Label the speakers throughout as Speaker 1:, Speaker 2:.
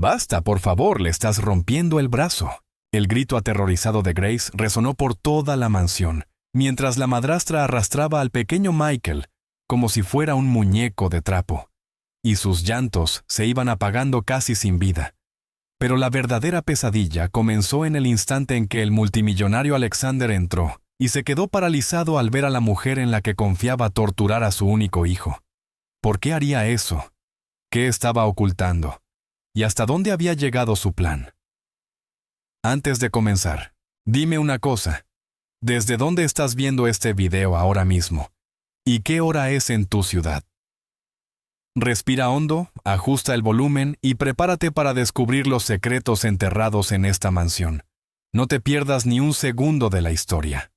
Speaker 1: Basta, por favor, le estás rompiendo el brazo. El grito aterrorizado de Grace resonó por toda la mansión, mientras la madrastra arrastraba al pequeño Michael como si fuera un muñeco de trapo, y sus llantos se iban apagando casi sin vida. Pero la verdadera pesadilla comenzó en el instante en que el multimillonario Alexander entró y se quedó paralizado al ver a la mujer en la que confiaba torturar a su único hijo. ¿Por qué haría eso? ¿Qué estaba ocultando? ¿Y hasta dónde había llegado su plan? Antes de comenzar, dime una cosa. ¿Desde dónde estás viendo este video ahora mismo? ¿Y qué hora es en tu ciudad? Respira hondo, ajusta el volumen y prepárate para descubrir los secretos enterrados en esta mansión. No te pierdas ni un segundo de la historia.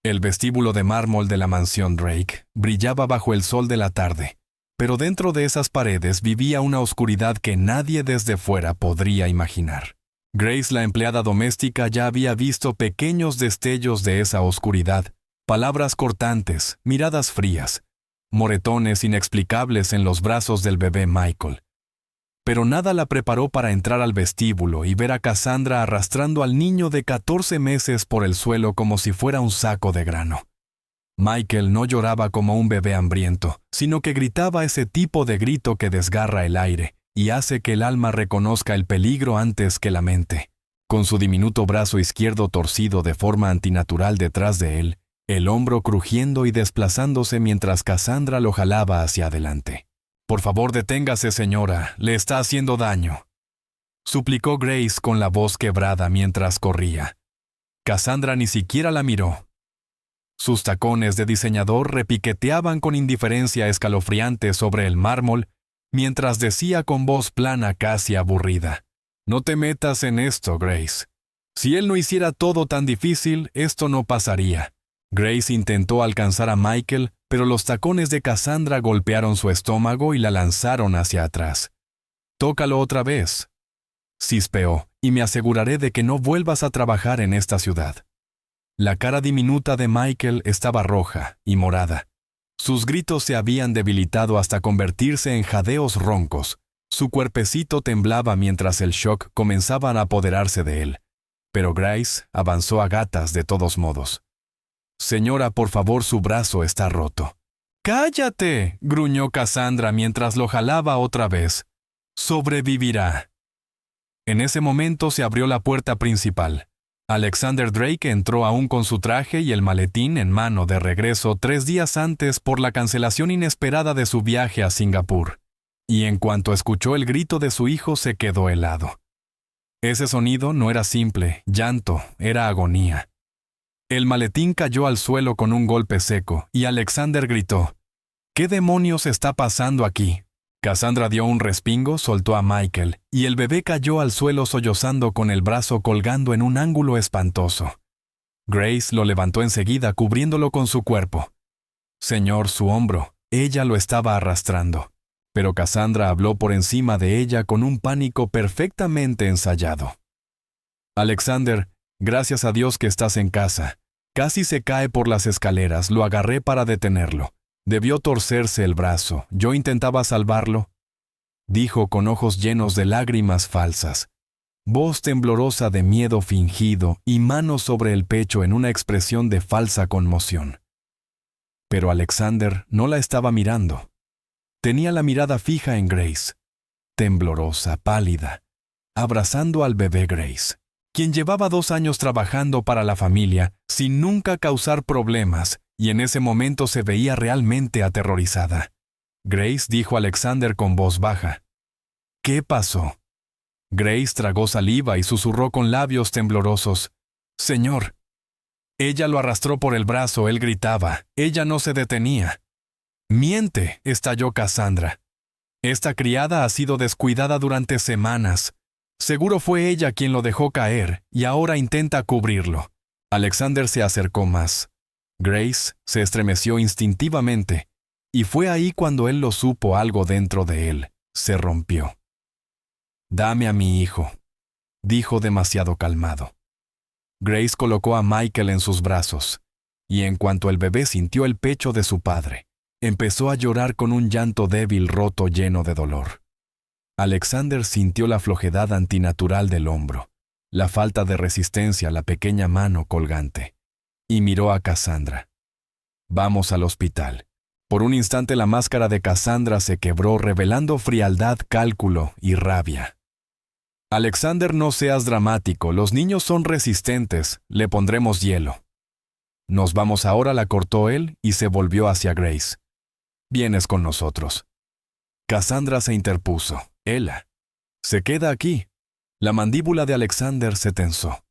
Speaker 1: El vestíbulo de mármol de la mansión Drake brillaba bajo el sol de la tarde, pero dentro de esas paredes vivía una oscuridad que nadie desde fuera podría imaginar. Grace, la empleada doméstica, ya había visto pequeños destellos de esa oscuridad, palabras cortantes, miradas frías, moretones inexplicables en los brazos del bebé Michael. Pero nada la preparó para entrar al vestíbulo y ver a Cassandra arrastrando al niño de 14 meses por el suelo como si fuera un saco de grano. Michael no lloraba como un bebé hambriento, sino que gritaba ese tipo de grito que desgarra el aire y hace que el alma reconozca el peligro antes que la mente. Con su diminuto brazo izquierdo torcido de forma antinatural detrás de él, el hombro crujiendo y desplazándose mientras Cassandra lo jalaba hacia adelante. «Por favor, deténgase, señora, le está haciendo daño», suplicó Grace con la voz quebrada mientras corría. Cassandra ni siquiera la miró. Sus tacones de diseñador repiqueteaban con indiferencia escalofriante sobre el mármol, mientras decía con voz plana casi aburrida: «No te metas en esto, Grace. Si él no hiciera todo tan difícil, esto no pasaría». Grace intentó alcanzar a Michael, pero los tacones de Cassandra golpearon su estómago y la lanzaron hacia atrás. «Tócalo otra vez», cispeó, «y me aseguraré de que no vuelvas a trabajar en esta ciudad». La cara diminuta de Michael estaba roja y morada. Sus gritos se habían debilitado hasta convertirse en jadeos roncos. Su cuerpecito temblaba mientras el shock comenzaba a apoderarse de él. Pero Grace avanzó a gatas de todos modos. «Señora, por favor, su brazo está roto». «¡Cállate!», gruñó Cassandra mientras lo jalaba otra vez. «Sobrevivirá». En ese momento se abrió la puerta principal. Alexander Drake entró aún con su traje y el maletín en mano de regreso 3 días antes por la cancelación inesperada de su viaje a Singapur. Y en cuanto escuchó el grito de su hijo se quedó helado. Ese sonido no era simple llanto, era agonía. El maletín cayó al suelo con un golpe seco y Alexander gritó: «¿Qué demonios está pasando aquí?». Cassandra dio un respingo, soltó a Michael, y el bebé cayó al suelo sollozando con el brazo colgando en un ángulo espantoso. Grace lo levantó enseguida cubriéndolo con su cuerpo. Señor, su hombro, ella lo estaba arrastrando. Pero Cassandra habló por encima de ella con un pánico perfectamente ensayado. «Alexander, gracias a Dios que estás en casa. Casi se cae por las escaleras, lo agarré para detenerlo. Debió torcerse el brazo, yo intentaba salvarlo», dijo con ojos llenos de lágrimas falsas, voz temblorosa de miedo fingido y manos sobre el pecho en una expresión de falsa conmoción. Pero Alexander no la estaba mirando. Tenía la mirada fija en Grace, temblorosa, pálida, abrazando al bebé Grace, quien llevaba 2 años trabajando para la familia sin nunca causar problemas, y en ese momento se veía realmente aterrorizada. Grace dijo a Alexander con voz baja: «¿Qué pasó?». Grace tragó saliva y susurró con labios temblorosos: «Señor». Ella lo arrastró por el brazo, él gritaba. Ella no se detenía. «Miente», estalló Cassandra. «Esta criada ha sido descuidada durante semanas. Seguro fue ella quien lo dejó caer y ahora intenta cubrirlo». Alexander se acercó más. Grace se estremeció instintivamente, y fue ahí cuando él lo supo algo dentro de él. Se rompió. «Dame a mi hijo», dijo demasiado calmado. Grace colocó a Michael en sus brazos, y en cuanto el bebé sintió el pecho de su padre, empezó a llorar con un llanto débil roto lleno de dolor. Alexander sintió la flojedad antinatural del hombro, la falta de resistencia a la pequeña mano colgante, y miró a Cassandra. Vamos al hospital. Por un instante la máscara de Cassandra se quebró, revelando frialdad, cálculo y rabia. Alexander, no seas dramático, los niños son resistentes, le pondremos hielo. Nos vamos ahora, la cortó él y se volvió hacia Grace. Vienes con nosotros. Cassandra se interpuso. Ella. Se queda aquí. La mandíbula de Alexander se tensó.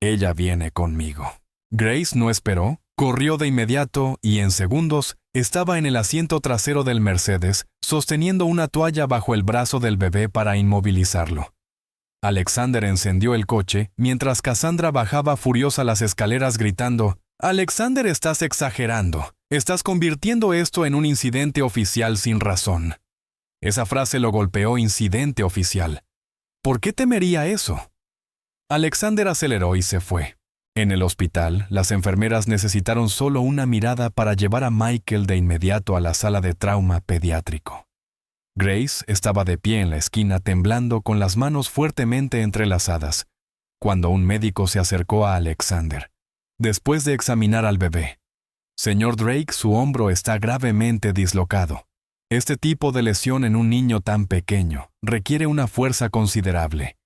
Speaker 1: Ella viene conmigo. Grace no esperó, corrió de inmediato y en segundos estaba en el asiento trasero del Mercedes, sosteniendo una toalla bajo el brazo del bebé para inmovilizarlo. Alexander encendió el coche mientras Cassandra bajaba furiosa las escaleras gritando: «Alexander, estás exagerando. Estás convirtiendo esto en un incidente oficial sin razón». Esa frase lo golpeó. Incidente oficial. ¿Por qué temería eso? Alexander aceleró y se fue. En el hospital, las enfermeras necesitaron solo una mirada para llevar a Michael de inmediato a la sala de trauma pediátrico. Grace estaba de pie en la esquina temblando con las manos fuertemente entrelazadas, cuando un médico se acercó a Alexander. Después de examinar al bebé, «Señor Drake, su hombro está gravemente dislocado. Este tipo de lesión en un niño tan pequeño requiere una fuerza considerable,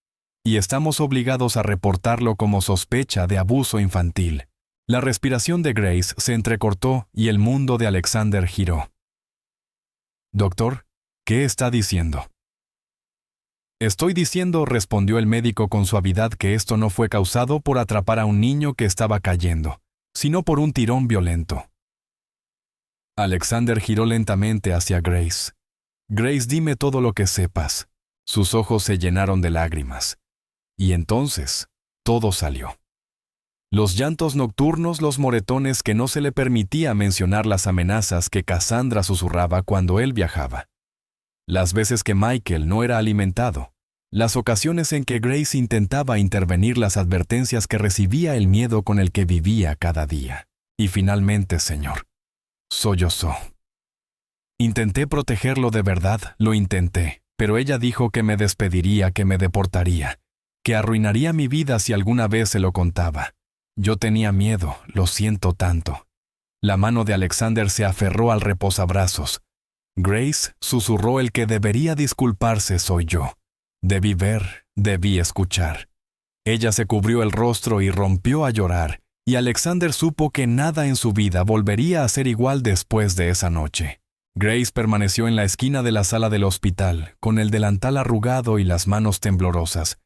Speaker 1: y estamos obligados a reportarlo como sospecha de abuso infantil». La respiración de Grace se entrecortó y el mundo de Alexander giró. «Doctor, ¿qué está diciendo?» «Estoy diciendo», respondió el médico con suavidad, «que esto no fue causado por atrapar a un niño que estaba cayendo, sino por un tirón violento». Alexander giró lentamente hacia Grace. «Grace, dime todo lo que sepas». Sus ojos se llenaron de lágrimas. Y entonces, todo salió. Los llantos nocturnos, los moretones que no se le permitía mencionar, las amenazas que Cassandra susurraba cuando él viajaba. Las veces que Michael no era alimentado, las ocasiones en que Grace intentaba intervenir, las advertencias que recibía, el miedo con el que vivía cada día. Y finalmente, señor, sollozó. «Intenté protegerlo, de verdad, lo intenté, pero ella dijo que me despediría, que me deportaría, que arruinaría mi vida si alguna vez se lo contaba. Yo tenía miedo, lo siento tanto». La mano de Alexander se aferró al reposabrazos. «Grace», susurró, «el que debería disculparse soy yo. Debí ver, debí escuchar». Ella se cubrió el rostro y rompió a llorar, y Alexander supo que nada en su vida volvería a ser igual después de esa noche. Grace permaneció en la esquina de la sala del hospital, con el delantal arrugado y las manos temblorosas,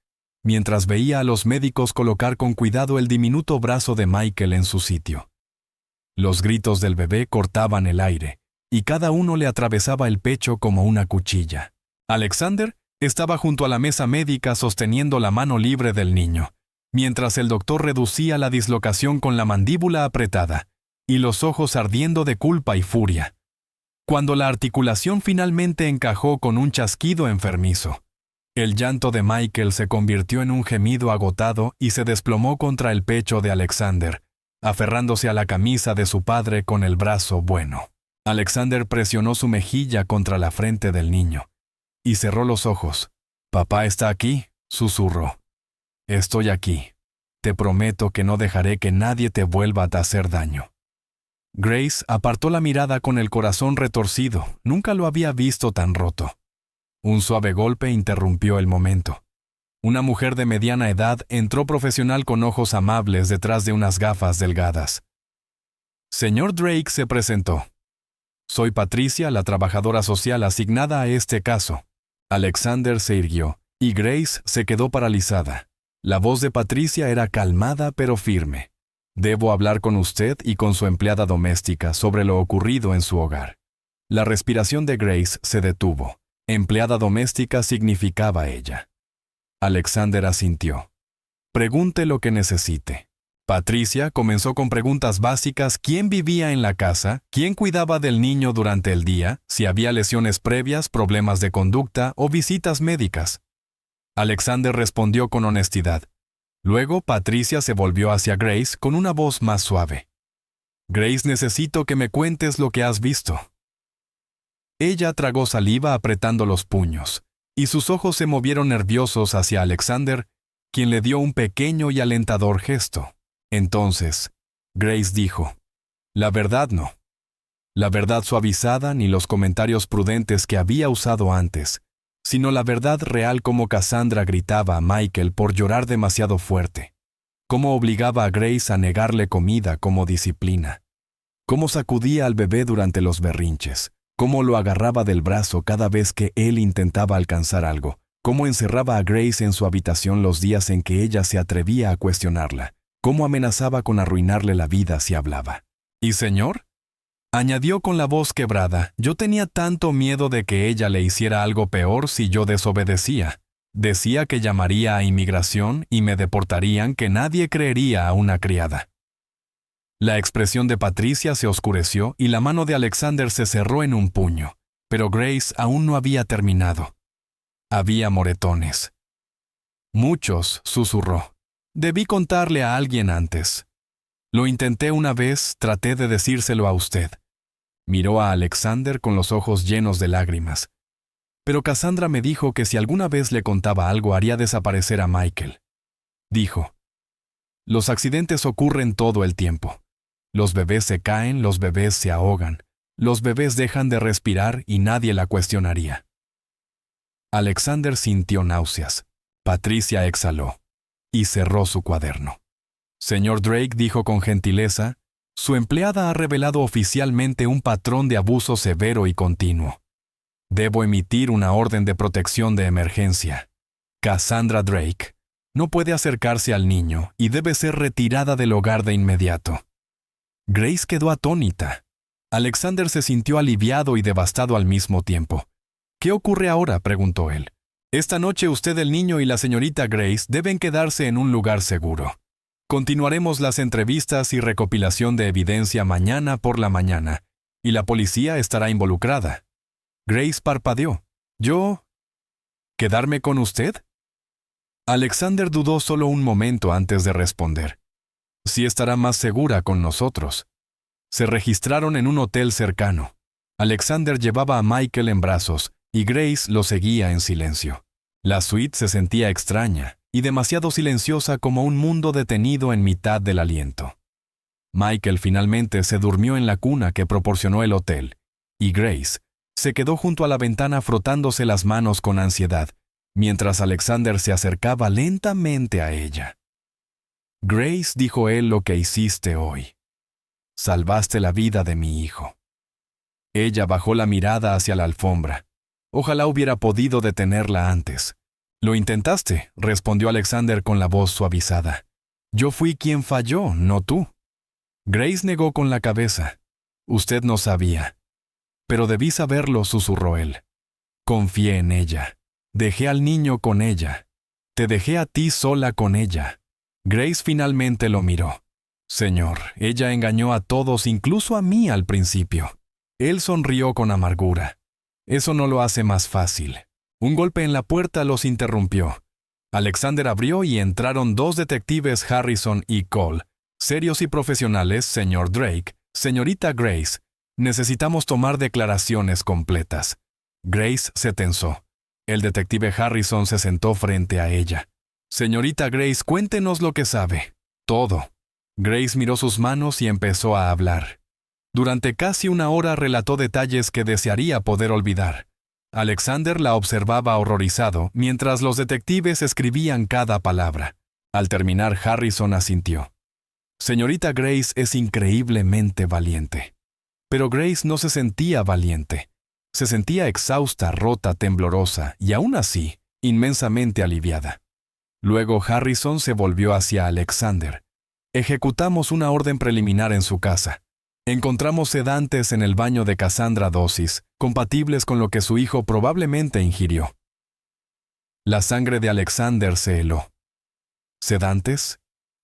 Speaker 1: mientras veía a los médicos colocar con cuidado el diminuto brazo de Michael en su sitio. Los gritos del bebé cortaban el aire, y cada uno le atravesaba el pecho como una cuchilla. Alexander estaba junto a la mesa médica sosteniendo la mano libre del niño, mientras el doctor reducía la dislocación con la mandíbula apretada y los ojos ardiendo de culpa y furia. Cuando la articulación finalmente encajó con un chasquido enfermizo, el llanto de Michael se convirtió en un gemido agotado y se desplomó contra el pecho de Alexander, aferrándose a la camisa de su padre con el brazo bueno. Alexander presionó su mejilla contra la frente del niño y cerró los ojos. «Papá está aquí», susurró. «Estoy aquí. Te prometo que no dejaré que nadie te vuelva a hacer daño». Grace apartó la mirada con el corazón retorcido. Nunca lo había visto tan roto. Un suave golpe interrumpió el momento. Una mujer de mediana edad entró profesional con ojos amables detrás de unas gafas delgadas. «Señor Drake», se presentó. «Soy Patricia, la trabajadora social asignada a este caso». Alexander se irguió, y Grace se quedó paralizada. La voz de Patricia era calmada pero firme. «Debo hablar con usted y con su empleada doméstica sobre lo ocurrido en su hogar». La respiración de Grace se detuvo. Empleada doméstica significaba ella. Alexander asintió. «Pregunte lo que necesite». Patricia comenzó con preguntas básicas: ¿quién vivía en la casa? ¿Quién cuidaba del niño durante el día? ¿Si había lesiones previas, problemas de conducta o visitas médicas? Alexander respondió con honestidad. Luego Patricia se volvió hacia Grace con una voz más suave. «Grace, necesito que me cuentes lo que has visto». Ella tragó saliva apretando los puños. y sus ojos se movieron nerviosos hacia Alexander, quien le dio un pequeño y alentador gesto. Entonces, Grace dijo, «La verdad no. La verdad suavizada ni los comentarios prudentes que había usado antes, sino la verdad real como Cassandra gritaba a Michael por llorar demasiado fuerte, cómo obligaba a Grace a negarle comida como disciplina, cómo sacudía al bebé durante los berrinches, cómo lo agarraba del brazo cada vez que él intentaba alcanzar algo, cómo encerraba a Grace en su habitación los días en que ella se atrevía a cuestionarla, cómo amenazaba con arruinarle la vida si hablaba. «¿Y señor?», añadió con la voz quebrada, «yo tenía tanto miedo de que ella le hiciera algo peor si yo desobedecía. Decía que llamaría a inmigración y me deportarían, que nadie creería a una criada». La expresión de Patricia se oscureció y la mano de Alexander se cerró en un puño, pero Grace aún no había terminado. Había moretones. «Muchos», susurró. «Debí contarle a alguien antes. Lo intenté una vez, traté de decírselo a usted». Miró a Alexander con los ojos llenos de lágrimas. «Pero Cassandra me dijo que si alguna vez le contaba algo haría desaparecer a Michael». Dijo, «Los accidentes ocurren todo el tiempo. Los bebés se caen, los bebés se ahogan, los bebés dejan de respirar y nadie la cuestionaría». Alexander sintió náuseas. Patricia exhaló y cerró su cuaderno. «Señor Drake», dijo con gentileza, «su empleada ha revelado oficialmente un patrón de abuso severo y continuo. Debo emitir una orden de protección de emergencia. Cassandra Drake no puede acercarse al niño y debe ser retirada del hogar de inmediato». Grace quedó atónita. Alexander se sintió aliviado y devastado al mismo tiempo. «¿Qué ocurre ahora?», preguntó él. «Esta noche usted, el niño y la señorita Grace deben quedarse en un lugar seguro. Continuaremos las entrevistas y recopilación de evidencia mañana por la mañana, y la policía estará involucrada». Grace parpadeó. «¿Yo? ¿Quedarme con usted?». Alexander dudó solo un momento antes de responder. «Sí estará más segura con nosotros». Se registraron en un hotel cercano. Alexander llevaba a Michael en brazos y Grace lo seguía en silencio. La suite se sentía extraña y demasiado silenciosa, como un mundo detenido en mitad del aliento. Michael finalmente se durmió en la cuna que proporcionó el hotel, y Grace se quedó junto a la ventana frotándose las manos con ansiedad, mientras Alexander se acercaba lentamente a ella. «Grace», dijo él, «lo que hiciste hoy. Salvaste la vida de mi hijo». Ella bajó la mirada hacia la alfombra. Ojalá hubiera podido detenerla antes. «Lo intentaste», respondió Alexander con la voz suavizada. «Yo fui quien falló, no tú». Grace negó con la cabeza. «Usted no sabía». «Pero debí saberlo», susurró él. «Confié en ella. Dejé al niño con ella. Te dejé a ti sola con ella». Grace finalmente lo miró. «Señor, ella engañó a todos, incluso a mí al principio». Él sonrió con amargura. «Eso no lo hace más fácil». Un golpe en la puerta los interrumpió. Alexander abrió y entraron dos detectives, Harrison y Cole. «Serios y profesionales, señor Drake. Señorita Grace, necesitamos tomar declaraciones completas». Grace se tensó. El detective Harrison se sentó frente a ella. «Señorita Grace, cuéntenos lo que sabe». «Todo». Grace miró sus manos y empezó a hablar. Durante casi una hora relató detalles que desearía poder olvidar. Alexander la observaba horrorizado mientras los detectives escribían cada palabra. Al terminar, Harrison asintió. «Señorita Grace es increíblemente valiente». Pero Grace no se sentía valiente. Se sentía exhausta, rota, temblorosa y aún así, inmensamente aliviada. Luego Harrison se volvió hacia Alexander. «Ejecutamos una orden preliminar en su casa. Encontramos sedantes en el baño de Cassandra, dosis compatibles con lo que su hijo probablemente ingirió». La sangre de Alexander se heló. ¿Sedantes?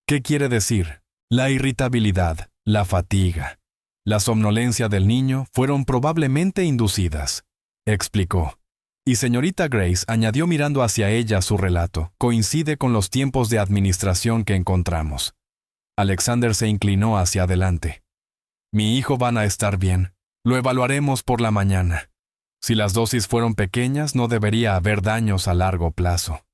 Speaker 1: ¿Qué quiere decir? La irritabilidad, la fatiga, la somnolencia del niño fueron probablemente inducidas, explicó. Y señorita Grace añadió mirando hacia ella su relato. «Coincide con los tiempos de administración que encontramos». Alexander se inclinó hacia adelante. «Mi hijo va a estar bien. Lo evaluaremos por la mañana». Si las dosis fueron pequeñas, no debería haber daños a largo plazo.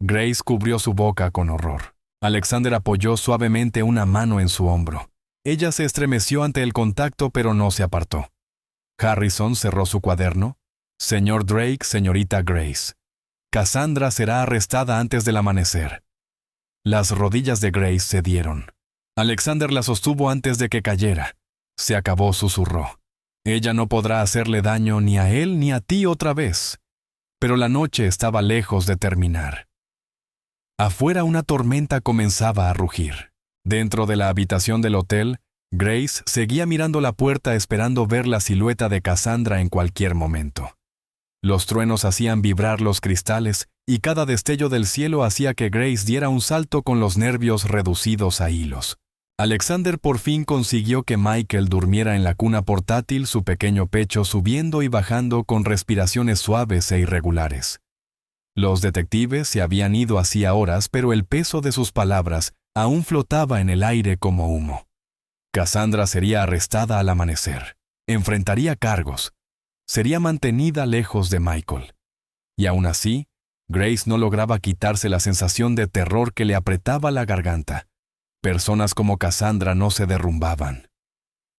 Speaker 1: Grace cubrió su boca con horror. Alexander apoyó suavemente una mano en su hombro. Ella se estremeció ante el contacto, pero no se apartó. Harrison cerró su cuaderno. Señor Drake, señorita Grace. Cassandra será arrestada antes del amanecer. Las rodillas de Grace cedieron. Alexander la sostuvo antes de que cayera. Se acabó, susurró. Ella no podrá hacerle daño ni a él ni a ti otra vez. Pero la noche estaba lejos de terminar. Afuera una tormenta comenzaba a rugir. Dentro de la habitación del hotel, Grace seguía mirando la puerta esperando ver la silueta de Cassandra en cualquier momento. Los truenos hacían vibrar los cristales y cada destello del cielo hacía que Grace diera un salto con los nervios reducidos a hilos. Alexander por fin consiguió que Michael durmiera en la cuna portátil, su pequeño pecho subiendo y bajando con respiraciones suaves e irregulares. Los detectives se habían ido hacía horas, pero el peso de sus palabras aún flotaba en el aire como humo. Cassandra sería arrestada al amanecer. Enfrentaría cargos. Sería mantenida lejos de Michael. Y aún así, Grace no lograba quitarse la sensación de terror que le apretaba la garganta. Personas como Cassandra no se derrumbaban.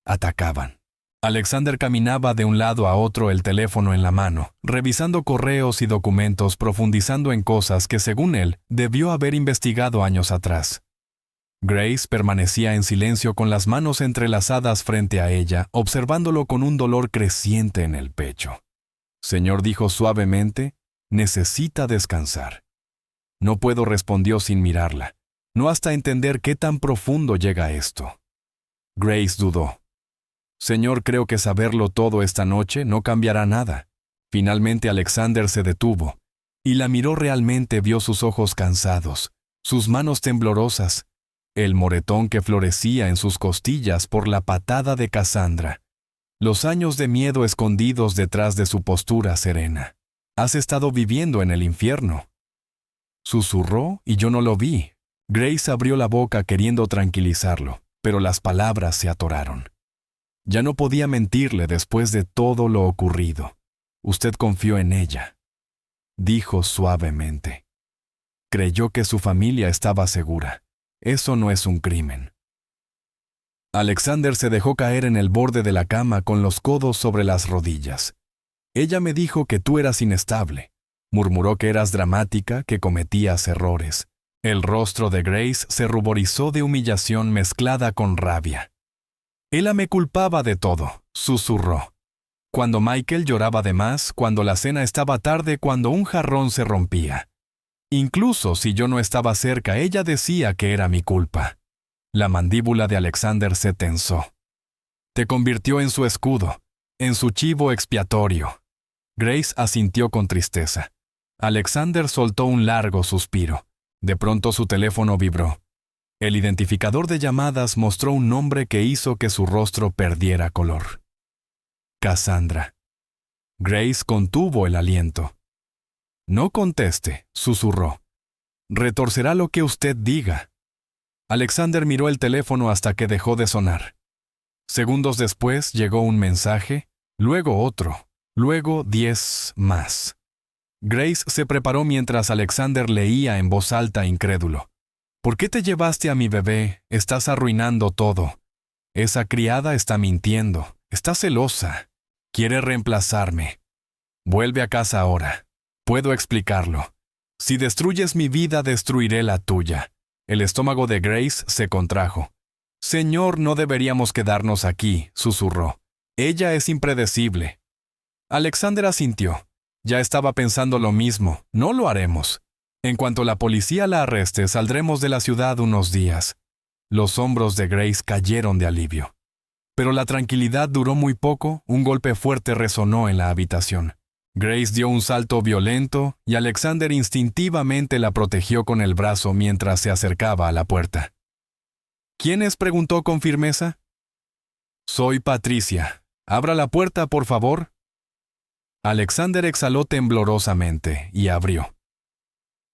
Speaker 1: Atacaban. Alexander caminaba de un lado a otro, el teléfono en la mano, revisando correos y documentos, profundizando en cosas que, según él, debió haber investigado años atrás. Grace permanecía en silencio con las manos entrelazadas frente a ella, observándolo con un dolor creciente en el pecho. Señor, dijo suavemente, necesita descansar. No puedo, respondió sin mirarla. No hasta entender qué tan profundo llega esto. Grace dudó. Señor, creo que saberlo todo esta noche no cambiará nada. Finalmente Alexander se detuvo, y la miró realmente, vio sus ojos cansados, sus manos temblorosas, el moretón que florecía en sus costillas por la patada de Cassandra, los años de miedo escondidos detrás de su postura serena. Has estado viviendo en el infierno. Susurró y yo no lo vi. Grace abrió la boca queriendo tranquilizarlo, pero las palabras se atoraron. Ya no podía mentirle después de todo lo ocurrido. Usted confió en ella, dijo suavemente. Creyó que su familia estaba segura. Eso no es un crimen. Alexander se dejó caer en el borde de la cama con los codos sobre las rodillas. Ella me dijo que tú eras inestable. Murmuró que eras dramática, que cometías errores. El rostro de Grace se ruborizó de humillación mezclada con rabia. Ella me culpaba de todo, susurró. Cuando Michael lloraba de más, cuando la cena estaba tarde, cuando un jarrón se rompía. Incluso si yo no estaba cerca, ella decía que era mi culpa. La mandíbula de Alexander se tensó. Te convirtió en su escudo, en su chivo expiatorio. Grace asintió con tristeza. Alexander soltó un largo suspiro. De pronto su teléfono vibró. El identificador de llamadas mostró un nombre que hizo que su rostro perdiera color. Cassandra. Grace contuvo el aliento. No conteste, susurró. Retorcerá lo que usted diga. Alexander miró el teléfono hasta que dejó de sonar. Segundos después llegó un mensaje, luego otro, luego 10 más. Grace se preparó mientras Alexander leía en voz alta, incrédulo. ¿Por qué te llevaste a mi bebé? Estás arruinando todo. Esa criada está mintiendo, está celosa. Quiere reemplazarme. Vuelve a casa ahora. Puedo explicarlo. Si destruyes mi vida, destruiré la tuya. El estómago de Grace se contrajo. Señor, no deberíamos quedarnos aquí, susurró. Ella es impredecible. Alexander asintió. Ya estaba pensando lo mismo. No lo haremos. En cuanto la policía la arreste, saldremos de la ciudad unos días. Los hombros de Grace cayeron de alivio. Pero la tranquilidad duró muy poco, un golpe fuerte resonó en la habitación. Grace dio un salto violento y Alexander instintivamente la protegió con el brazo mientras se acercaba a la puerta. ¿Quién es?, preguntó con firmeza. Soy Patricia. Abra la puerta, por favor. Alexander exhaló temblorosamente y abrió.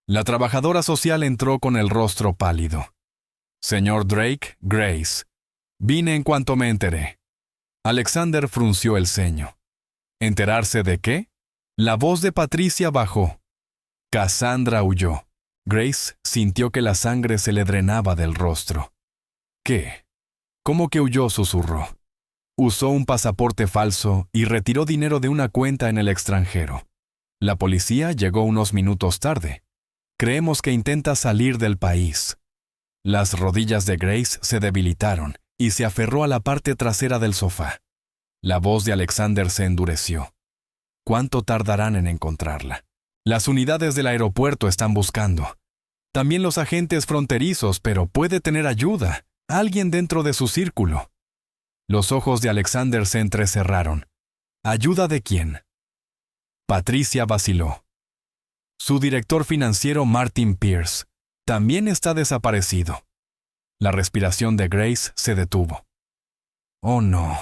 Speaker 1: La trabajadora social entró con el rostro pálido. Señor Drake, Grace. Vine en cuanto me enteré. Alexander frunció el ceño. ¿Enterarse de qué? La voz de Patricia bajó. Cassandra huyó. Grace sintió que la sangre se le drenaba del rostro. ¿Qué? ¿Cómo que huyó?, susurró. Usó un pasaporte falso y retiró dinero de una cuenta en el extranjero. La policía llegó unos minutos tarde. Creemos que intenta salir del país. Las rodillas de Grace se debilitaron y se aferró a la parte trasera del sofá. La voz de Alexander se endureció. ¿Cuánto tardarán en encontrarla? Las unidades del aeropuerto están buscando. También los agentes fronterizos, pero puede tener ayuda. Alguien dentro de su círculo. Los ojos de Alexander se entrecerraron. ¿Ayuda de quién? Patricia vaciló. Su director financiero Martin Pierce también está desaparecido. La respiración de Grace se detuvo. Oh no.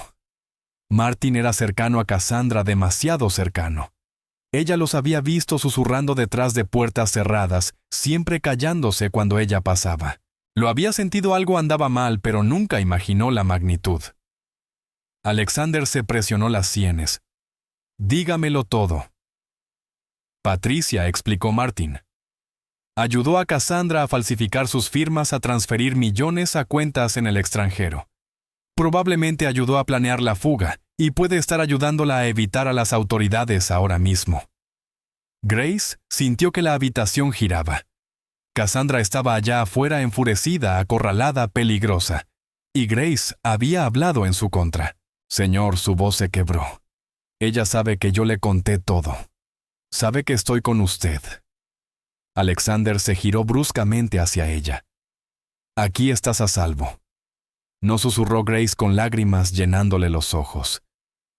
Speaker 1: Martin era cercano a Cassandra, demasiado cercano. Ella los había visto susurrando detrás de puertas cerradas, siempre callándose cuando ella pasaba. Lo había sentido, algo andaba mal, pero nunca imaginó la magnitud. Alexander se presionó las sienes. Dígamelo todo. Patricia, explicó Martin. Ayudó a Cassandra a falsificar sus firmas, a transferir millones a cuentas en el extranjero. Probablemente ayudó a planear la fuga y puede estar ayudándola a evitar a las autoridades ahora mismo. Grace sintió que la habitación giraba. Cassandra estaba allá afuera, enfurecida, acorralada, peligrosa. Y Grace había hablado en su contra. Señor, su voz se quebró. Ella sabe que yo le conté todo. Sabe que estoy con usted. Alexander se giró bruscamente hacia ella. Aquí estás a salvo. No, susurró Grace con lágrimas llenándole los ojos.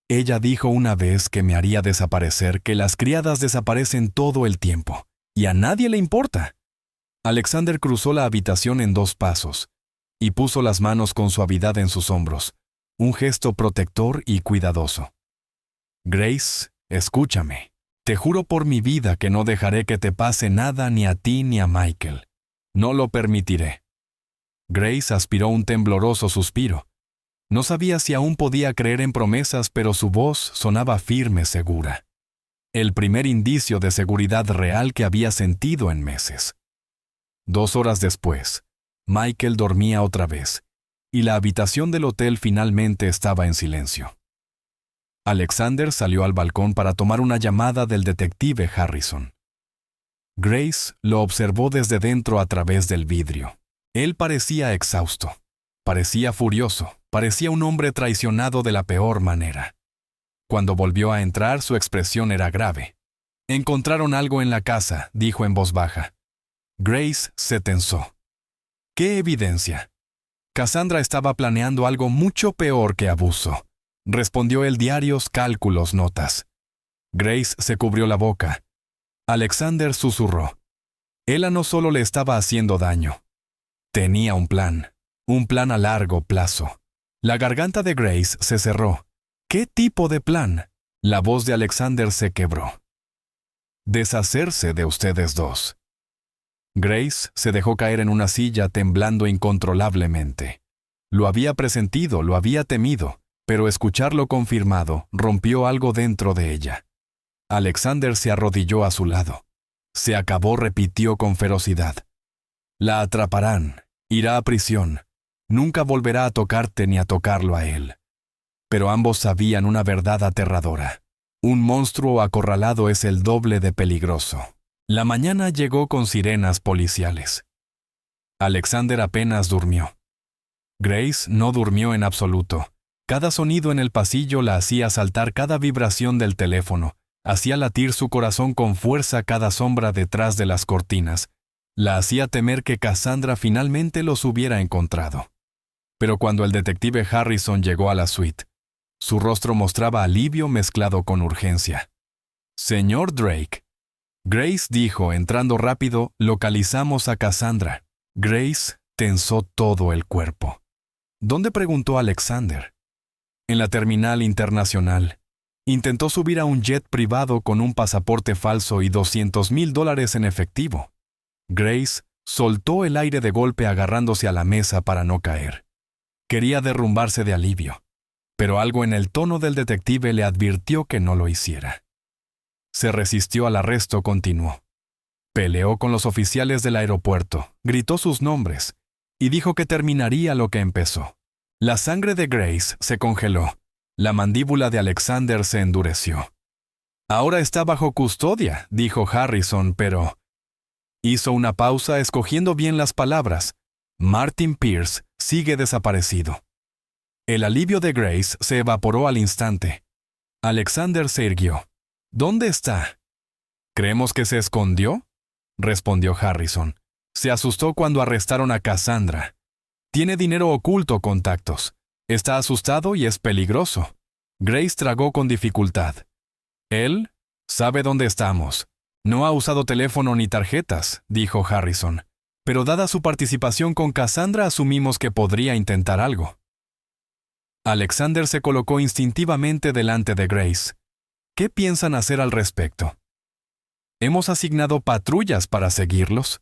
Speaker 1: Ella dijo una vez que me haría desaparecer, que las criadas desaparecen todo el tiempo. Y a nadie le importa. Alexander cruzó la habitación en 2 pasos y puso las manos con suavidad en sus hombros, un gesto protector y cuidadoso. Grace, escúchame. Te juro por mi vida que no dejaré que te pase nada, ni a ti ni a Michael. No lo permitiré. Grace aspiró un tembloroso suspiro. No sabía si aún podía creer en promesas, pero su voz sonaba firme, segura. El primer indicio de seguridad real que había sentido en meses. 2 horas después, Michael dormía otra vez, y la habitación del hotel finalmente estaba en silencio. Alexander salió al balcón para tomar una llamada del detective Harrison. Grace lo observó desde dentro a través del vidrio. Él parecía exhausto, parecía furioso, parecía un hombre traicionado de la peor manera. Cuando volvió a entrar, su expresión era grave. Encontraron algo en la casa, dijo en voz baja. Grace se tensó. ¿Qué evidencia? Cassandra estaba planeando algo mucho peor que abuso. Respondió él: diarios, cálculos, notas. Grace se cubrió la boca. Alexander susurró. Ella no solo le estaba haciendo daño. Tenía un plan a largo plazo. La garganta de Grace se cerró. ¿Qué tipo de plan? La voz de Alexander se quebró. Deshacerse de ustedes dos. Grace se dejó caer en una silla, temblando incontrolablemente. Lo había presentido, lo había temido, pero escucharlo confirmado rompió algo dentro de ella. Alexander se arrodilló a su lado. Se acabó, repitió con ferocidad. La atraparán, irá a prisión. Nunca volverá a tocarte ni a tocarlo a él. Pero ambos sabían una verdad aterradora. Un monstruo acorralado es el doble de peligroso. La mañana llegó con sirenas policiales. Alexander apenas durmió. Grace no durmió en absoluto. Cada sonido en el pasillo la hacía saltar, cada vibración del teléfono hacía latir su corazón con fuerza, cada sombra detrás de las cortinas la hacía temer que Cassandra finalmente los hubiera encontrado. Pero cuando el detective Harrison llegó a la suite, su rostro mostraba alivio mezclado con urgencia. Señor Drake. Grace dijo, entrando rápido, localizamos a Cassandra. Grace tensó todo el cuerpo. ¿Dónde?, preguntó Alexander. En la terminal internacional. Intentó subir a un jet privado con un pasaporte falso y $200,000 en efectivo. Grace soltó el aire de golpe, agarrándose a la mesa para no caer. Quería derrumbarse de alivio. pero algo en el tono del detective le advirtió que no lo hiciera. Se resistió al arresto continuo. Peleó con los oficiales del aeropuerto, gritó sus nombres y dijo que terminaría lo que empezó. La sangre de Grace se congeló. La mandíbula de Alexander se endureció. Ahora está bajo custodia, dijo Harrison, pero... Hizo una pausa escogiendo bien las palabras. Martin Pierce sigue desaparecido. El alivio de Grace se evaporó al instante. Alexander se irguió. ¿Dónde está? ¿Creemos que se escondió?, respondió Harrison. Se asustó cuando arrestaron a Cassandra. Tiene dinero oculto, contactos. Está asustado y es peligroso. Grace tragó con dificultad. Él sabe dónde estamos. No ha usado teléfono ni tarjetas, dijo Harrison. Pero dada su participación con Cassandra, asumimos que podría intentar algo. Alexander se colocó instintivamente delante de Grace. ¿Qué piensan hacer al respecto? Hemos asignado patrullas para seguirlos,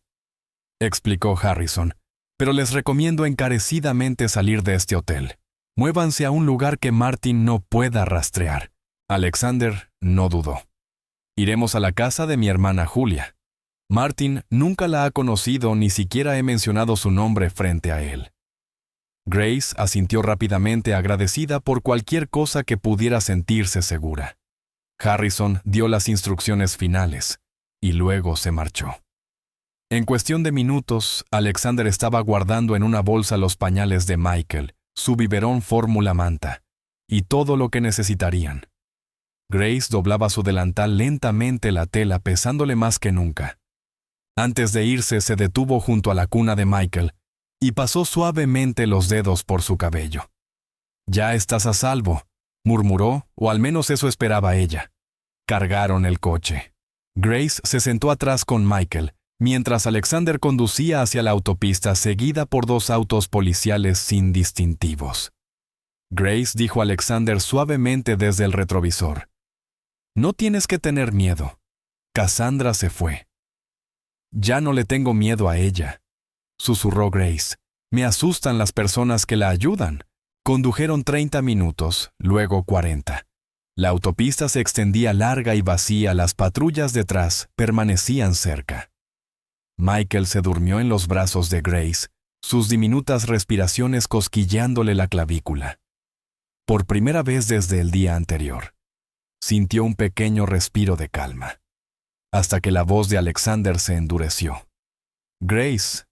Speaker 1: explicó Harrison, pero les recomiendo encarecidamente salir de este hotel. Muévanse a un lugar que Martin no pueda rastrear. Alexander no dudó. Iremos a la casa de mi hermana Julia. Martin nunca la ha conocido, ni siquiera he mencionado su nombre frente a él. Grace asintió rápidamente, agradecida por cualquier cosa que pudiera sentirse segura. Harrison dio las instrucciones finales y luego se marchó. En cuestión de minutos, Alexander estaba guardando en una bolsa los pañales de Michael, su biberón fórmula manta, y todo lo que necesitarían. Grace doblaba su delantal lentamente, la tela pesándole más que nunca. Antes de irse, se detuvo junto a la cuna de Michael y pasó suavemente los dedos por su cabello. «Ya estás a salvo», murmuró, o al menos eso esperaba ella. Cargaron el coche. Grace se sentó atrás con Michael, mientras Alexander conducía hacia la autopista seguida por 2 autos policiales sin distintivos. Grace dijo a Alexander suavemente desde el retrovisor: «No tienes que tener miedo. Cassandra se fue». «Ya no le tengo miedo a ella», susurró Grace. «Me asustan las personas que la ayudan». Condujeron 30 minutos, luego 40. La autopista se extendía larga y vacía, las patrullas detrás permanecían cerca. Michael se durmió en los brazos de Grace, sus diminutas respiraciones cosquilleándole la clavícula. Por primera vez desde el día anterior, sintió un pequeño respiro de calma, hasta que la voz de Alexander se endureció. «Grace,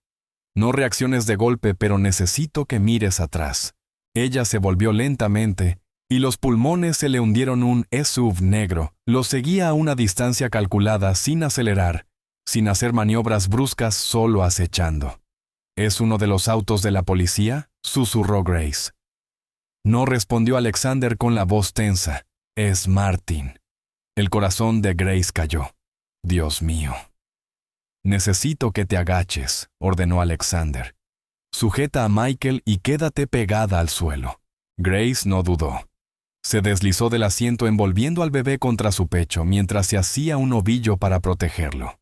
Speaker 1: no reacciones de golpe, pero necesito que mires atrás». Ella se volvió lentamente, y los pulmones se le hundieron. Un SUV negro lo seguía a una distancia calculada, sin acelerar, sin hacer maniobras bruscas, solo acechando. «¿Es uno de los autos de la policía?», susurró Grace. No respondió Alexander con la voz tensa. «Es Martin». El corazón de Grace cayó. «Dios mío». «Necesito que te agaches», ordenó Alexander. «Sujeta a Michael y quédate pegada al suelo». Grace no dudó. Se deslizó del asiento envolviendo al bebé contra su pecho mientras se hacía un ovillo para protegerlo.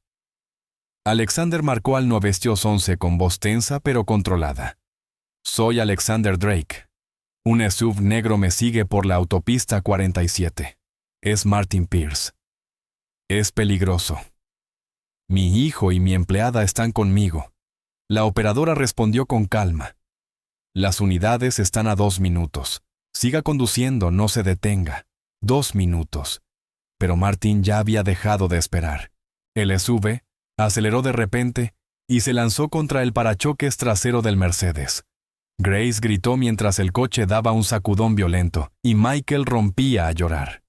Speaker 1: Alexander marcó al 911 con voz tensa pero controlada. «Soy Alexander Drake. Un SUV negro me sigue por la autopista 47. Es Martin Pierce. Es peligroso. Mi hijo y mi empleada están conmigo». La operadora respondió con calma. «Las unidades están a 2 minutos. Siga conduciendo, no se detenga». 2 minutos. Pero Martin ya había dejado de esperar. El SUV aceleró de repente y se lanzó contra el parachoques trasero del Mercedes. Grace gritó mientras el coche daba un sacudón violento y Michael rompía a llorar.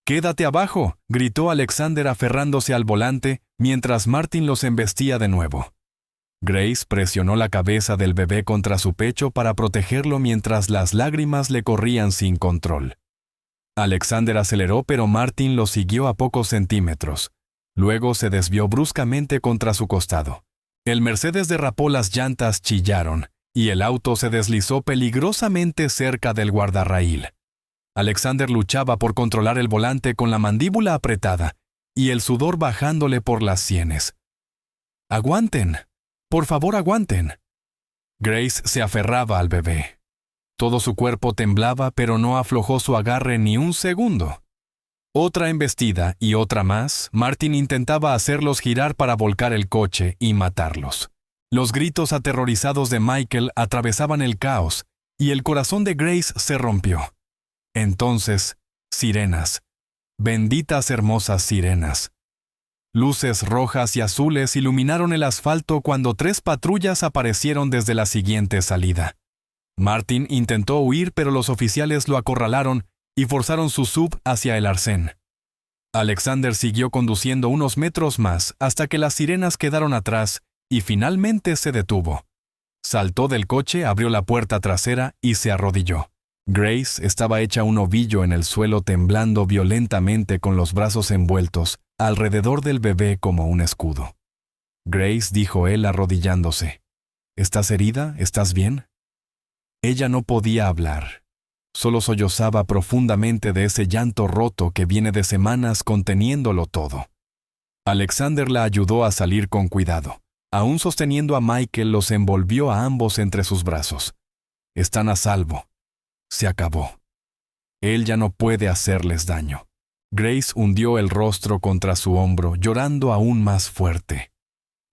Speaker 1: «¡Quédate abajo!», gritó Alexander aferrándose al volante mientras Martin los embestía de nuevo. Grace presionó la cabeza del bebé contra su pecho para protegerlo mientras las lágrimas le corrían sin control. Alexander aceleró, pero Martin lo siguió a pocos centímetros. Luego se desvió bruscamente contra su costado. El Mercedes derrapó, las llantas chillaron, y el auto se deslizó peligrosamente cerca del guardarraíl. Alexander luchaba por controlar el volante con la mandíbula apretada y el sudor bajándole por las sienes. «¡Aguanten! ¡Por favor, aguanten!». Grace se aferraba al bebé. Todo su cuerpo temblaba, pero no aflojó su agarre ni un segundo. Otra embestida y otra más, Martin intentaba hacerlos girar para volcar el coche y matarlos. Los gritos aterrorizados de Michael atravesaban el caos, y el corazón de Grace se rompió. Entonces, sirenas. Benditas hermosas sirenas. Luces rojas y azules iluminaron el asfalto cuando 3 patrullas aparecieron desde la siguiente salida. Martin intentó huir, pero los oficiales lo acorralaron y forzaron su sub hacia el arcén. Alexander siguió conduciendo unos metros más hasta que las sirenas quedaron atrás y finalmente se detuvo. Saltó del coche, abrió la puerta trasera y se arrodilló. Grace estaba hecha un ovillo en el suelo, temblando violentamente con los brazos envueltos alrededor del bebé como un escudo. Grace, dijo él arrodillándose. ¿Estás herida? ¿Estás bien? Ella no podía hablar. Solo sollozaba profundamente de ese llanto roto que viene de semanas conteniéndolo todo. Alexander la ayudó a salir con cuidado. Aún sosteniendo a Michael, los envolvió a ambos entre sus brazos. Están a salvo. Se acabó. Él ya no puede hacerles daño. Grace hundió el rostro contra su hombro, llorando aún más fuerte.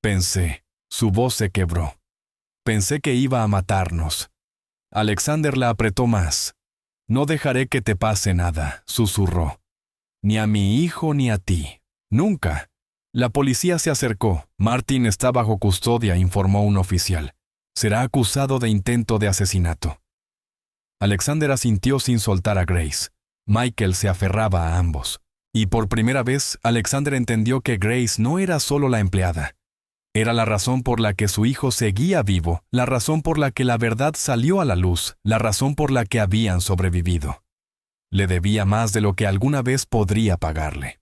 Speaker 1: Pensé, su voz se quebró. Pensé que iba a matarnos. Alexander la apretó más. No dejaré que te pase nada, susurró. Ni a mi hijo ni a ti. Nunca. La policía se acercó. Martin está bajo custodia, informó un oficial. Será acusado de intento de asesinato. Alexander asintió sin soltar a Grace. Michael se aferraba a ambos. Y por primera vez, Alexander entendió que Grace no era solo la empleada. Era la razón por la que su hijo seguía vivo, la razón por la que la verdad salió a la luz, la razón por la que habían sobrevivido. Le debía más de lo que alguna vez podría pagarle.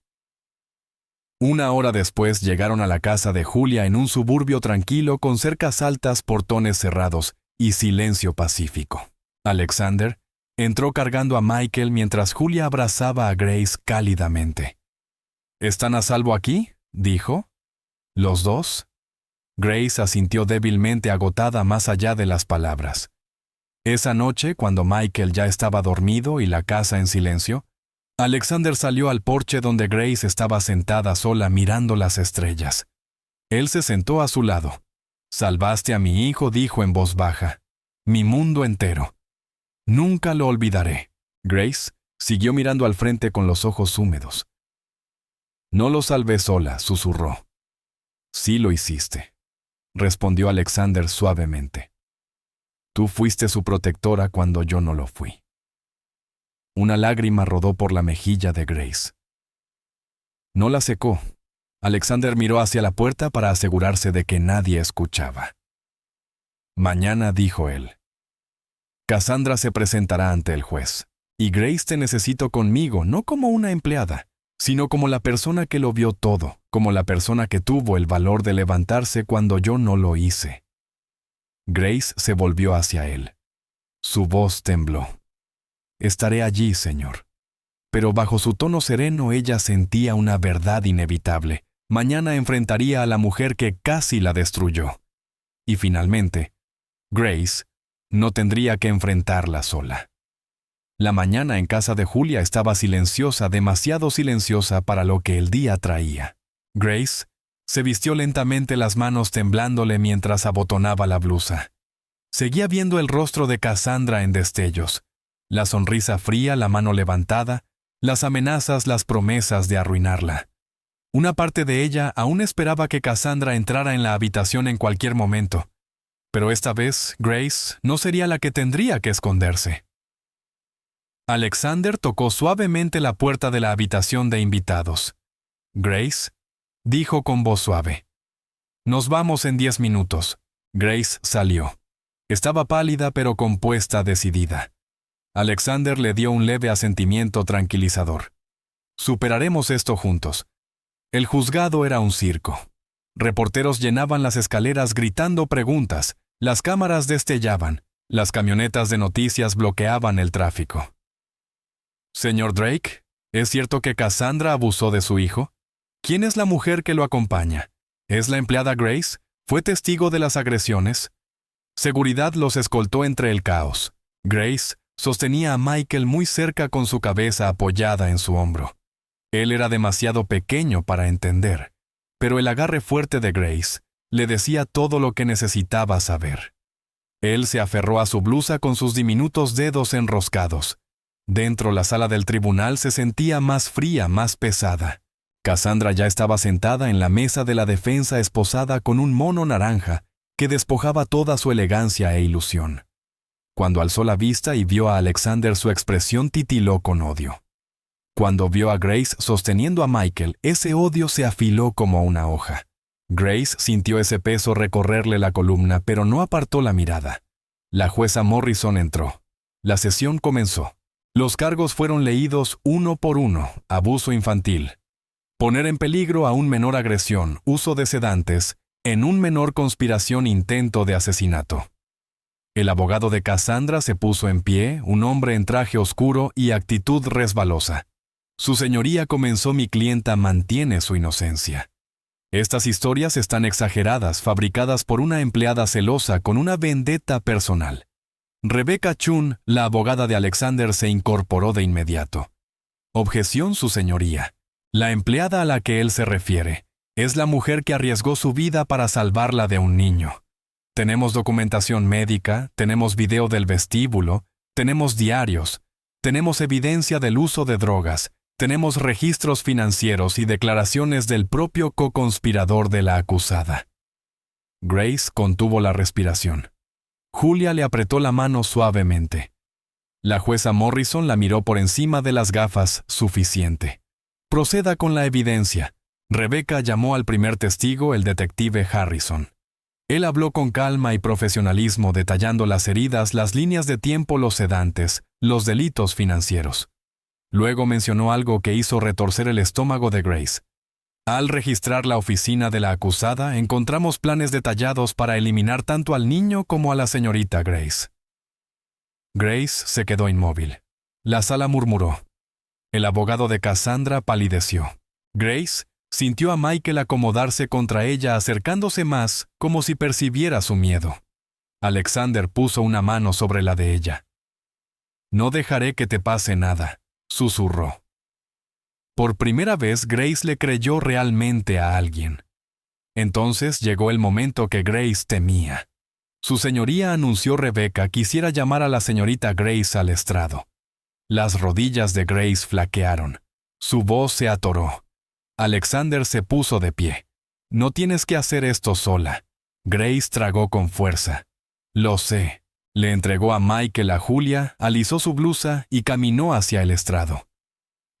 Speaker 1: 1 hora después llegaron a la casa de Julia en un suburbio tranquilo con cercas altas, portones cerrados y silencio pacífico. Alexander entró cargando a Michael mientras Julia abrazaba a Grace cálidamente. ¿Están a salvo aquí?, dijo. ¿Los dos? Grace asintió débilmente, agotada más allá de las palabras. Esa noche, cuando Michael ya estaba dormido y la casa en silencio, Alexander salió al porche donde Grace estaba sentada sola mirando las estrellas. Él se sentó a su lado. «Salvaste a mi hijo», dijo en voz baja. «Mi mundo entero. Nunca lo olvidaré». Grace siguió mirando al frente con los ojos húmedos. «No lo salvé sola», susurró. «Sí lo hiciste», respondió Alexander suavemente. «Tú fuiste su protectora cuando yo no lo fui». Una lágrima rodó por la mejilla de Grace. No la secó. Alexander miró hacia la puerta para asegurarse de que nadie escuchaba. «Mañana», dijo él, «Cassandra se presentará ante el juez. Y Grace te necesito conmigo, no como una empleada, sino como la persona que lo vio todo, como la persona que tuvo el valor de levantarse cuando yo no lo hice». Grace se volvió hacia él. Su voz tembló. «Estaré allí, señor». Pero bajo su tono sereno ella sentía una verdad inevitable. Mañana enfrentaría a la mujer que casi la destruyó. Y finalmente, Grace no tendría que enfrentarla sola. La mañana en casa de Julia estaba silenciosa, demasiado silenciosa para lo que el día traía. Grace se vistió lentamente, las manos temblándole mientras abotonaba la blusa. Seguía viendo el rostro de Cassandra en destellos. La sonrisa fría, la mano levantada, las amenazas, las promesas de arruinarla. Una parte de ella aún esperaba que Cassandra entrara en la habitación en cualquier momento. Pero esta vez, Grace no sería la que tendría que esconderse. Alexander tocó suavemente la puerta de la habitación de invitados. «Grace», dijo con voz suave. «Nos vamos en 10 minutos». Grace salió. Estaba pálida pero compuesta, decidida. Alexander le dio un leve asentimiento tranquilizador. «Superaremos esto juntos». El juzgado era un circo. Reporteros llenaban las escaleras gritando preguntas, las cámaras destellaban, las camionetas de noticias bloqueaban el tráfico. «Señor Drake, ¿es cierto que Cassandra abusó de su hijo? ¿Quién es la mujer que lo acompaña? ¿Es la empleada Grace? ¿Fue testigo de las agresiones?» Seguridad los escoltó entre el caos. Grace sostenía a Michael muy cerca con su cabeza apoyada en su hombro. Él era demasiado pequeño para entender, pero el agarre fuerte de Grace le decía todo lo que necesitaba saber. Él se aferró a su blusa con sus diminutos dedos enroscados. Dentro la sala del tribunal se sentía más fría, más pesada. Cassandra ya estaba sentada en la mesa de la defensa esposada con un mono naranja que despojaba toda su elegancia e ilusión. Cuando alzó la vista y vio a Alexander, su expresión titiló con odio. Cuando vio a Grace sosteniendo a Michael, ese odio se afiló como una hoja. Grace sintió ese peso recorrerle la columna, pero no apartó la mirada. La jueza Morrison entró. La sesión comenzó. Los cargos fueron leídos uno por uno: abuso infantil, poner en peligro a un menor, agresión, uso de sedantes, en un menor, conspiración, intento de asesinato. El abogado de Cassandra se puso en pie, un hombre en traje oscuro y actitud resbalosa. Su señoría, comenzó, mi clienta mantiene su inocencia. Estas historias están exageradas, fabricadas por una empleada celosa con una vendetta personal. Rebecca Chun, la abogada de Alexander, se incorporó de inmediato. Objeción, su señoría. La empleada a la que él se refiere es la mujer que arriesgó su vida para salvarla de un niño. Tenemos documentación médica, tenemos video del vestíbulo, tenemos diarios, tenemos evidencia del uso de drogas, tenemos registros financieros y declaraciones del propio co-conspirador de la acusada. Grace contuvo la respiración. Julia le apretó la mano suavemente. La jueza Morrison la miró por encima de las gafas. Suficiente. Proceda con la evidencia. Rebecca llamó al primer testigo, el detective Harrison. Él habló con calma y profesionalismo, detallando las heridas, las líneas de tiempo, los sedantes, los delitos financieros. Luego mencionó algo que hizo retorcer el estómago de Grace. Al registrar la oficina de la acusada, encontramos planes detallados para eliminar tanto al niño como a la señorita Grace. Grace se quedó inmóvil. La sala murmuró. El abogado de Cassandra palideció. Grace sintió a Michael acomodarse contra ella, acercándose más, como si percibiera su miedo. Alexander puso una mano sobre la de ella. No dejaré que te pase nada, susurró. Por primera vez, Grace le creyó realmente a alguien. Entonces llegó el momento que Grace temía. Su señoría, anunció Rebecca, quisiera llamar a la señorita Grace al estrado. Las rodillas de Grace flaquearon. Su voz se atoró. Alexander se puso de pie. No tienes que hacer esto sola. Grace tragó con fuerza. Lo sé. Le entregó a Michael a Julia, alisó su blusa y caminó hacia el estrado.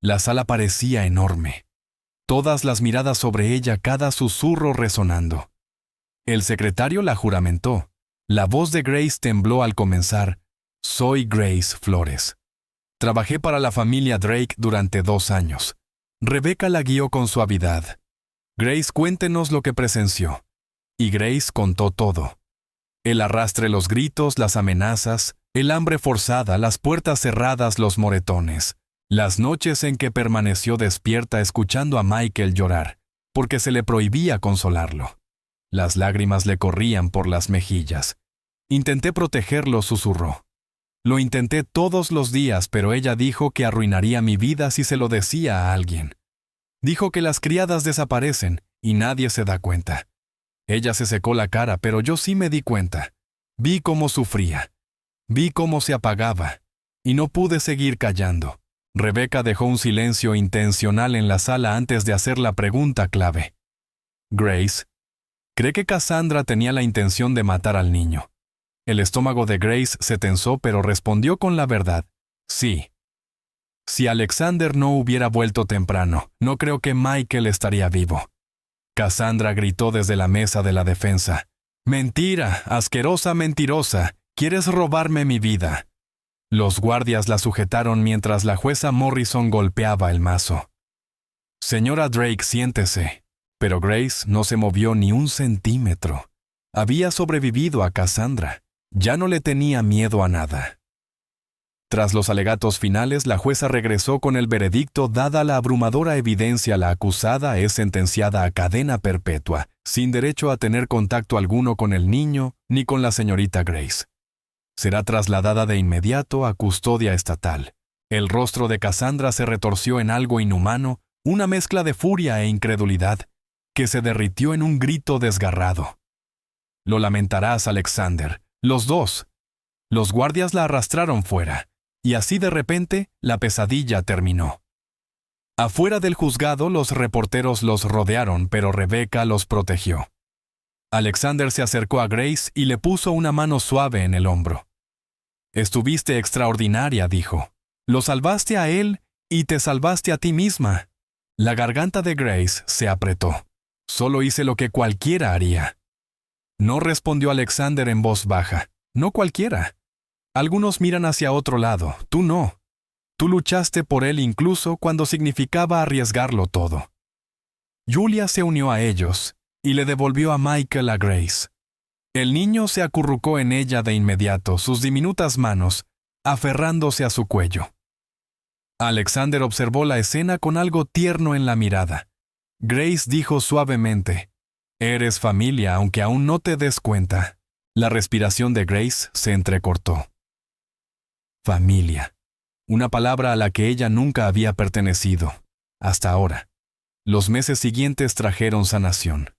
Speaker 1: La sala parecía enorme. Todas las miradas sobre ella, cada susurro resonando. El secretario la juramentó. La voz de Grace tembló al comenzar. Soy Grace Flores. Trabajé para la familia Drake durante 2 años. Rebecca la guió con suavidad. Grace, cuéntenos lo que presenció. Y Grace contó todo. El arrastre, los gritos, las amenazas, el hambre forzada, las puertas cerradas, los moretones. Las noches en que permaneció despierta escuchando a Michael llorar, porque se le prohibía consolarlo. Las lágrimas le corrían por las mejillas. Intenté protegerlo, susurró. Lo intenté todos los días, pero ella dijo que arruinaría mi vida si se lo decía a alguien. Dijo que las criadas desaparecen y nadie se da cuenta. Ella se secó la cara, pero yo sí me di cuenta. Vi cómo sufría. Vi cómo se apagaba. Y no pude seguir callando. Rebecca dejó un silencio intencional en la sala antes de hacer la pregunta clave. Grace, ¿cree que Cassandra tenía la intención de matar al niño? El estómago de Grace se tensó, pero respondió con la verdad. Sí. Si Alexander no hubiera vuelto temprano, no creo que Michael estaría vivo. Cassandra gritó desde la mesa de la defensa. Mentira, asquerosa mentirosa, quieres robarme mi vida. Los guardias la sujetaron mientras la jueza Morrison golpeaba el mazo. Señora Drake, siéntese. Pero Grace no se movió ni un centímetro. Había sobrevivido a Cassandra. Ya no le tenía miedo a nada. Tras los alegatos finales, la jueza regresó con el veredicto. Dada la abrumadora evidencia, la acusada es sentenciada a cadena perpetua, sin derecho a tener contacto alguno con el niño ni con la señorita Grace. Será trasladada de inmediato a custodia estatal. El rostro de Cassandra se retorció en algo inhumano, una mezcla de furia e incredulidad, que se derritió en un grito desgarrado. Lo lamentarás, Alexander. Los dos. Los guardias la arrastraron fuera, y así de repente la pesadilla terminó. Afuera del juzgado los reporteros los rodearon, pero Rebecca los protegió. Alexander se acercó a Grace y le puso una mano suave en el hombro. «Estuviste extraordinaria», dijo. «Lo salvaste a él y te salvaste a ti misma». La garganta de Grace se apretó. «Solo hice lo que cualquiera haría». No respondió Alexander en voz baja. «No cualquiera. Algunos miran hacia otro lado, tú no. Tú luchaste por él incluso cuando significaba arriesgarlo todo». Julia se unió a ellos y le devolvió a Michael a Grace. El niño se acurrucó en ella de inmediato, sus diminutas manos aferrándose a su cuello. Alexander observó la escena con algo tierno en la mirada. Grace dijo suavemente: «Eres familia, aunque aún no te des cuenta». La respiración de Grace se entrecortó. Familia. Una palabra a la que ella nunca había pertenecido, hasta ahora. Los meses siguientes trajeron sanación.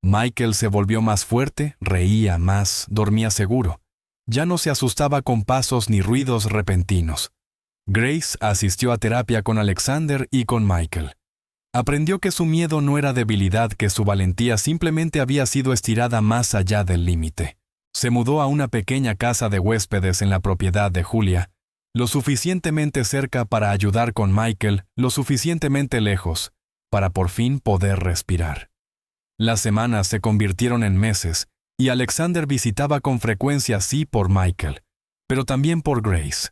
Speaker 1: Michael se volvió más fuerte, reía más, dormía seguro. Ya no se asustaba con pasos ni ruidos repentinos. Grace asistió a terapia con Alexander y con Michael. Aprendió que su miedo no era debilidad, que su valentía simplemente había sido estirada más allá del límite. Se mudó a una pequeña casa de huéspedes en la propiedad de Julia, lo suficientemente cerca para ayudar con Michael, lo suficientemente lejos para por fin poder respirar. Las semanas se convirtieron en meses, y Alexander visitaba con frecuencia sí por Michael, pero también por Grace.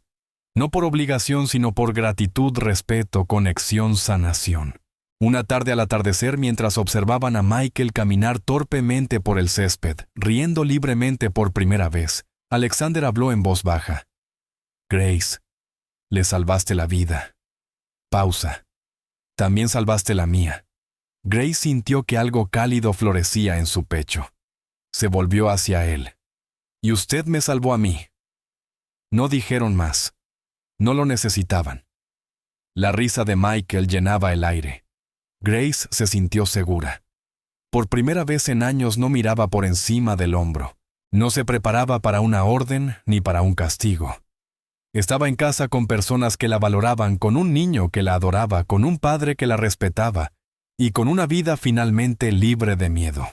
Speaker 1: No por obligación, sino por gratitud, respeto, conexión, sanación. Una tarde al atardecer, mientras observaban a Michael caminar torpemente por el césped, riendo libremente por primera vez, Alexander habló en voz baja. «Grace, le salvaste la vida». Pausa. «También salvaste la mía». Grace sintió que algo cálido florecía en su pecho. Se volvió hacia él. «Y usted me salvó a mí». No dijeron más. No lo necesitaban. La risa de Michael llenaba el aire. Grace se sintió segura. Por primera vez en años no miraba por encima del hombro. No se preparaba para una orden ni para un castigo. Estaba en casa con personas que la valoraban, con un niño que la adoraba, con un padre que la respetaba, y con una vida finalmente libre de miedo.